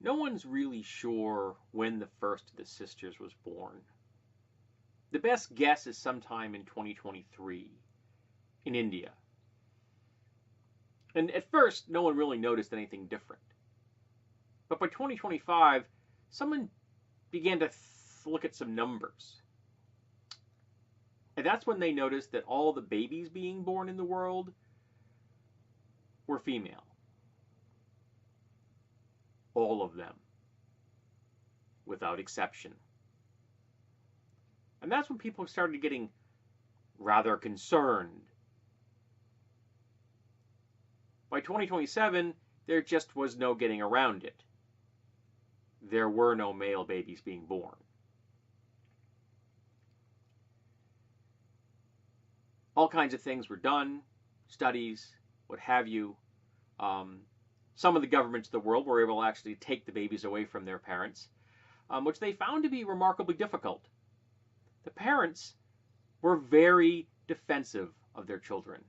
No one's really sure when the first of the sisters was born. The best guess is sometime in 2023 in India. And at first, no one really noticed anything different. But by 2025, someone began to look at some numbers. And that's when they noticed that all the babies being born in the world were female. All of them, without exception. And that's when people started getting rather concerned. By 2027, there just was no getting around it. There were no male babies being born. All kinds of things were done, studies, what have you. Some of the governments of the world were able to actually take the babies away from their parents, which they found to be remarkably difficult. The parents were very defensive of their children.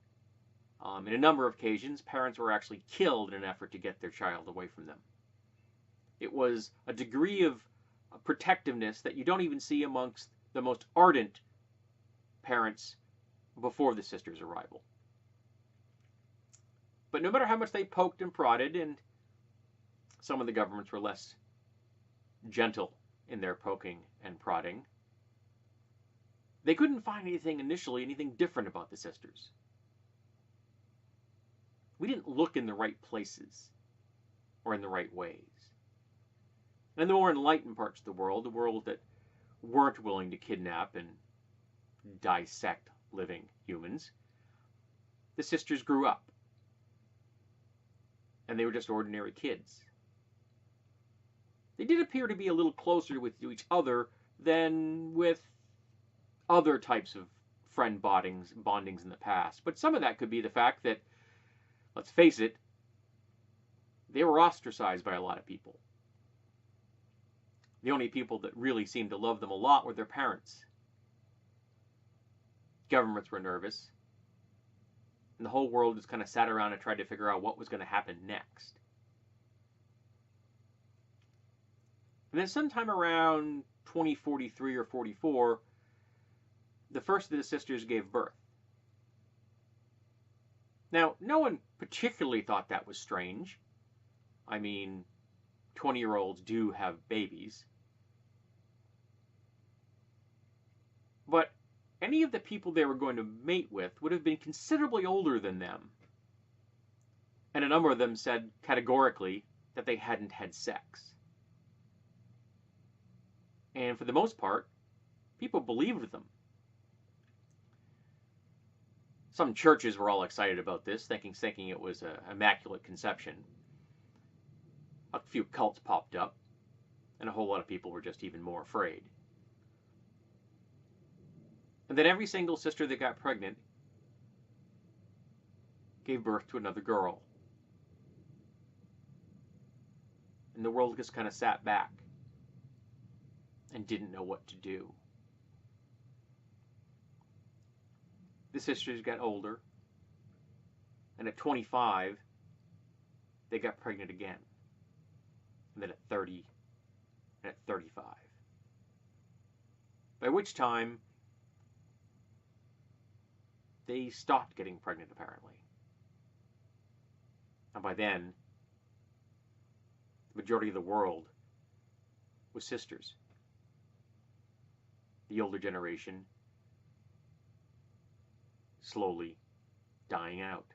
In a number of occasions, parents were actually killed in an effort to get their child away from them. It was a degree of protectiveness that you don't even see amongst the most ardent parents before the sisters' arrival. But no matter how much they poked and prodded, and some of the governments were less gentle in their poking and prodding, they couldn't find anything different about the sisters. We didn't look in the right places or in the right ways. And in the more enlightened parts of the world that weren't willing to kidnap and dissect living humans, the sisters grew up. And they were just ordinary kids. They did appear to be a little closer to each other than with other types of friend bondings in the past. But some of that could be the fact that, let's face it, they were ostracized by a lot of people. The only people that really seemed to love them a lot were their parents. Governments were nervous. And the whole world just kind of sat around and tried to figure out what was going to happen next. And then sometime around 2043 or 44, the first of the sisters gave birth. Now, no one particularly thought that was strange. I mean, 20-year-olds do have babies. But any of the people they were going to mate with would have been considerably older than them. And a number of them said categorically that they hadn't had sex. And for the most part, people believed them. Some churches were all excited about this, thinking it was an immaculate conception. A few cults popped up, and a whole lot of people were just even more afraid. And then every single sister that got pregnant gave birth to another girl. And the world just kind of sat back and didn't know what to do. The sisters got older, and at 25, they got pregnant again. And then at 30, and at 35. By which time, they stopped getting pregnant, apparently. And by then, the majority of the world was sisters. The older generation slowly dying out.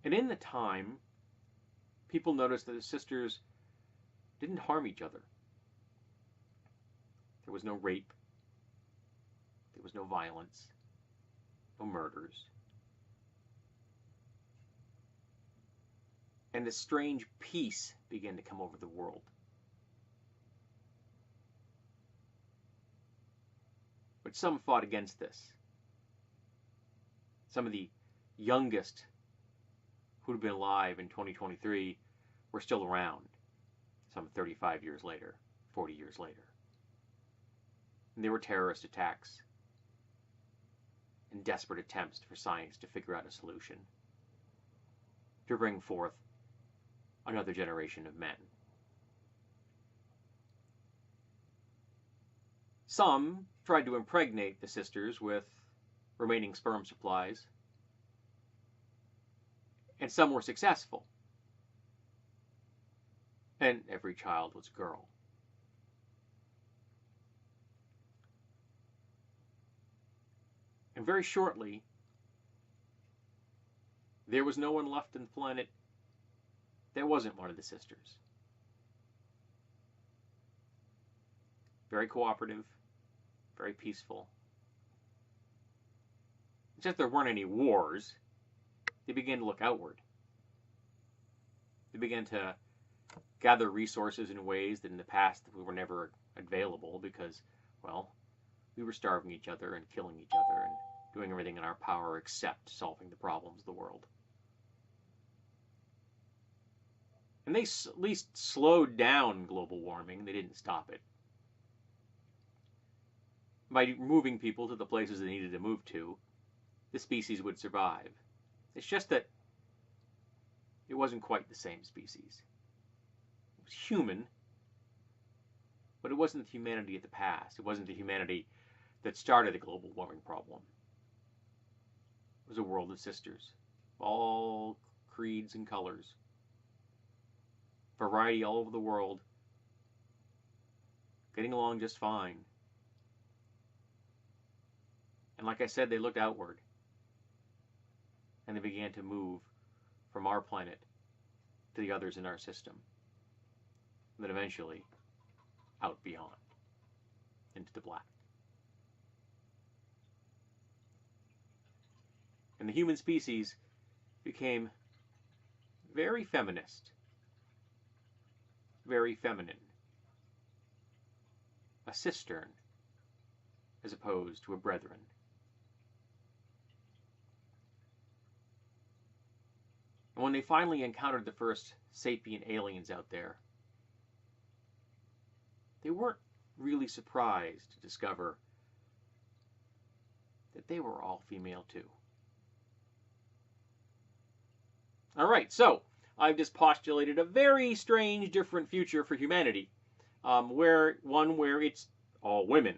And in the time, people noticed that the sisters didn't harm each other. There was no rape. There was no violence. No murders. And a strange peace began to come over the world. But some fought against this. Some of the youngest who'd have been alive in 2023 were still around some 35 years later, 40 years later. And there were terrorist attacks and desperate attempts for science to figure out a solution, to bring forth another generation of men. Some tried to impregnate the sisters with remaining sperm supplies, and some were successful. And every child was a girl. And very shortly, there was no one left on the planet that wasn't one of the sisters. Very cooperative, very peaceful. Since there weren't any wars, they began to look outward. They began to gather resources in ways that in the past we were never available because, well, we were starving each other and killing each other and doing everything in our power except solving the problems of the world. And they at least slowed down global warming. They didn't stop it. By moving people to the places they needed to move to, the species would survive. It's just that it wasn't quite the same species. It was human, but it wasn't the humanity of the past. It wasn't the humanity that started the global warming problem. It was a world of sisters, all creeds and colors, variety all over the world, getting along just fine. And like I said, they looked outward, and they began to move from our planet to the others in our system, and then eventually out beyond, into the black. And the human species became very feminist, very feminine, a cistern as opposed to a brethren. And when they finally encountered the first sapient aliens out there, they weren't really surprised to discover that they were all female too. All right, so I've just postulated a very strange, different future for humanity, where it's all women.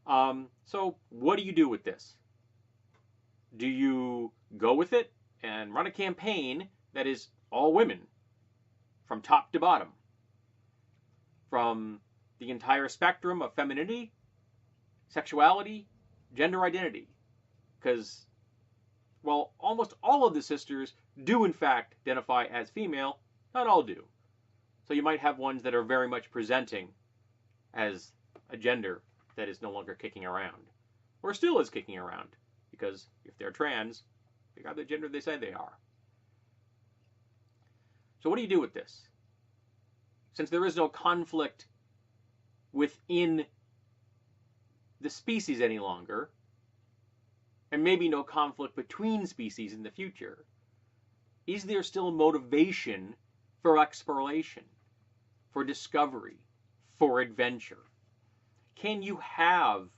So what do you do with this? Do you go with it and run a campaign that is all women, from top to bottom, from the entire spectrum of femininity, sexuality, gender identity? Because, well, almost all of the sisters do in fact identify as female, not all do. So you might have ones that are very much presenting as a gender that is no longer kicking around, or still is kicking around, because if they're trans, they got the gender they say they are. So what do you do with this? Since there is no conflict within the species any longer, and maybe no conflict between species in the future, is there still motivation for exploration, for discovery, for adventure? Can you have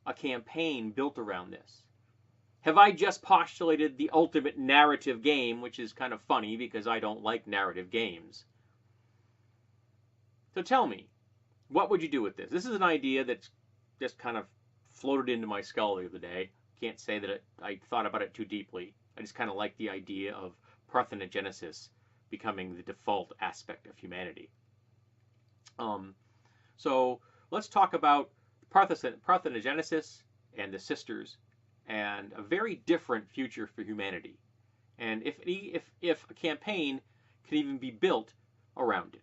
a campaign built around this? Have I just postulated the ultimate narrative game, which is kind of funny because I don't like narrative games? So tell me, what would you do with this? This is an idea that's just kind of floated into my skull the other day. Can't say that I thought about it too deeply. I just kind of like the idea of parthenogenesis becoming the default aspect of humanity. So let's talk about parthenogenesis and the sisters and a very different future for humanity. And if a campaign can even be built around it.